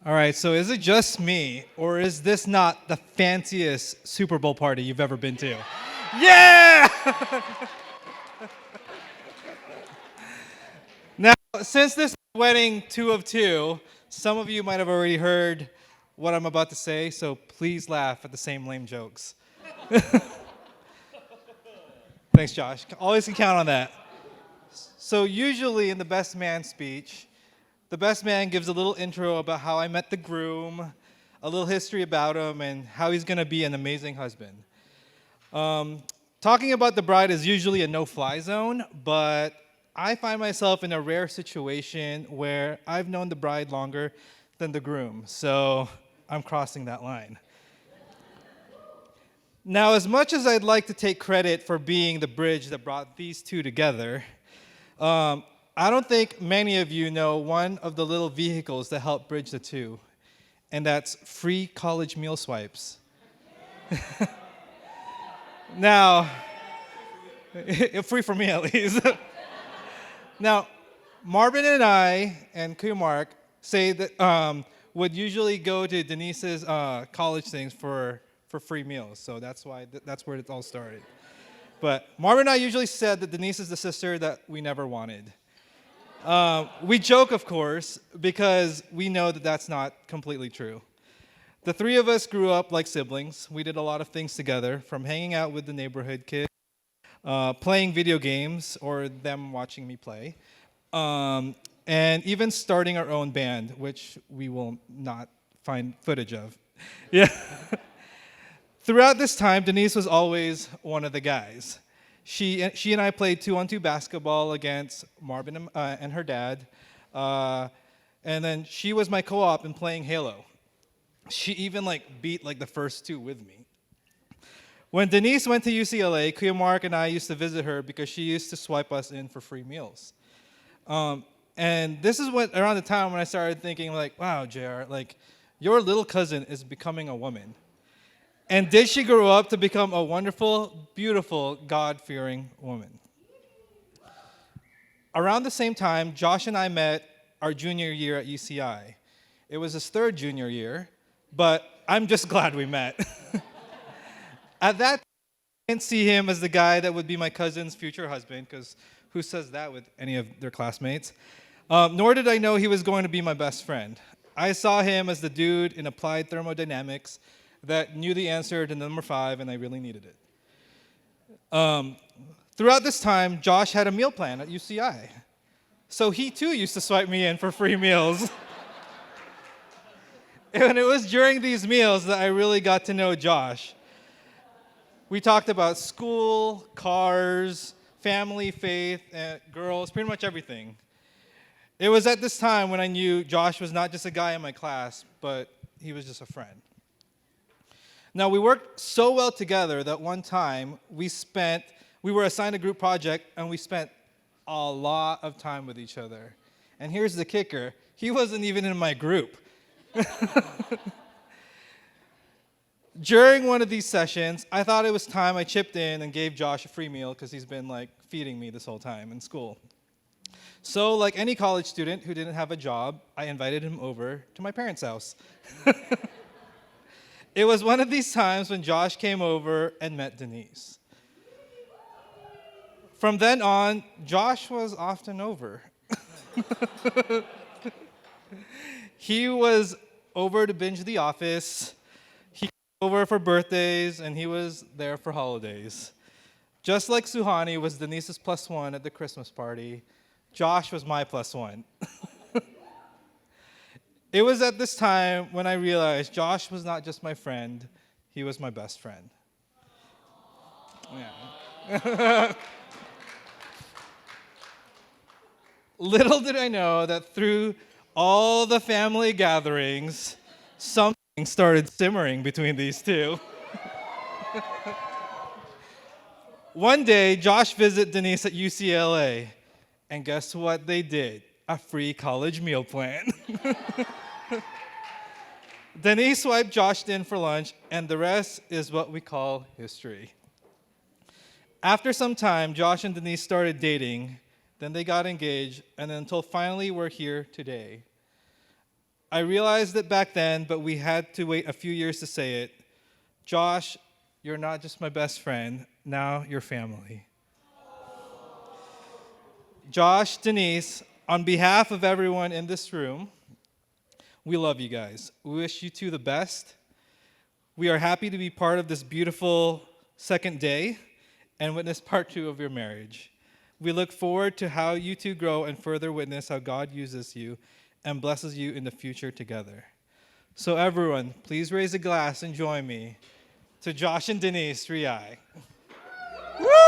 All right, so is it just me, or is this not the fanciest Super Bowl party you've ever been to? Yeah! Now, since this is wedding two of two, some of you might have already heard what I'm about to say, so please laugh at the same lame jokes. Thanks, Josh. Always can count on that. So, usually in the best man speech, the best man gives a little intro about how I met the groom, a little history about him, and how he's going to be an amazing husband. Talking about the bride is usually a no-fly zone, but I find myself in a rare situation where I've known the bride longer than the groom, so I'm crossing that line. Now, as much as I'd like to take credit for being the bridge that brought these two together, I don't think many of you know one of the little vehicles that help bridge the two, and that's free college meal swipes. Now, free for me at least. Now, Marvin and I and Kumark say that would usually go to Denise's college things for free meals, so that's where it all started. But Marvin and I usually said that Denise is the sister that we never wanted. We joke, of course, because we know that that's not completely true. The three of us grew up like siblings. We did a lot of things together, from hanging out with the neighborhood kids, playing video games, or them watching me play, and even starting our own band, which we will not find footage of. Yeah. Throughout this time, Denise was always one of the guys. She and I played 2-on-2 basketball against Marvin and her dad, and then she was my co-op in playing Halo. She even beat the first two with me. When Denise went to UCLA, Kuyamark and I used to visit her because she used to swipe us in for free meals. And this is around the time when I started thinking wow, JR, your little cousin is becoming a woman. And did she grow up to become a wonderful, beautiful, God-fearing woman? Around the same time, Josh and I met our junior year at UCI. It was his third junior year, but I'm just glad we met. At that time, I didn't see him as the guy that would be my cousin's future husband, because who says that with any of their classmates? Nor did I know he was going to be my best friend. I saw him as the dude in applied thermodynamics that knew the answer to number 5, and I really needed it. Throughout this time, Josh had a meal plan at UCI. So he too used to swipe me in for free meals. And it was during these meals that I really got to know Josh. We talked about school, cars, family, faith, girls, pretty much everything. It was at this time when I knew Josh was not just a guy in my class, but he was just a friend. Now, we worked so well together that one time we were assigned a group project, and we spent a lot of time with each other. And here's the kicker. He wasn't even in my group. During one of these sessions, I thought it was time I chipped in and gave Josh a free meal because he's been feeding me this whole time in school. So, like any college student who didn't have a job, I invited him over to my parents' house. It was one of these times when Josh came over and met Denise. From then on, Josh was often over. He was over to binge The Office. He came over for birthdays, and he was there for holidays. Just like Suhani was Denise's +1 at the Christmas party, Josh was my +1. It was at this time when I realized Josh was not just my friend, he was my best friend. Yeah. Little did I know that through all the family gatherings, something started simmering between these two. One day, Josh visited Denise at UCLA, and guess what they did? A free college meal plan. Denise swiped Josh in for lunch, and the rest is what we call history. After some time, Josh and Denise started dating, then they got engaged, and until finally we're here today. I realized it back then, but we had to wait a few years to say it. Josh, you're not just my best friend, now you're family. Josh, Denise, on behalf of everyone in this room, we love you guys. We wish you two the best. We are happy to be part of this beautiful second day and witness part 2 of your marriage. We look forward to how you two grow and further witness how God uses you and blesses you in the future together. So everyone, please raise a glass and join me to Josh and Denise Riaille. Woo!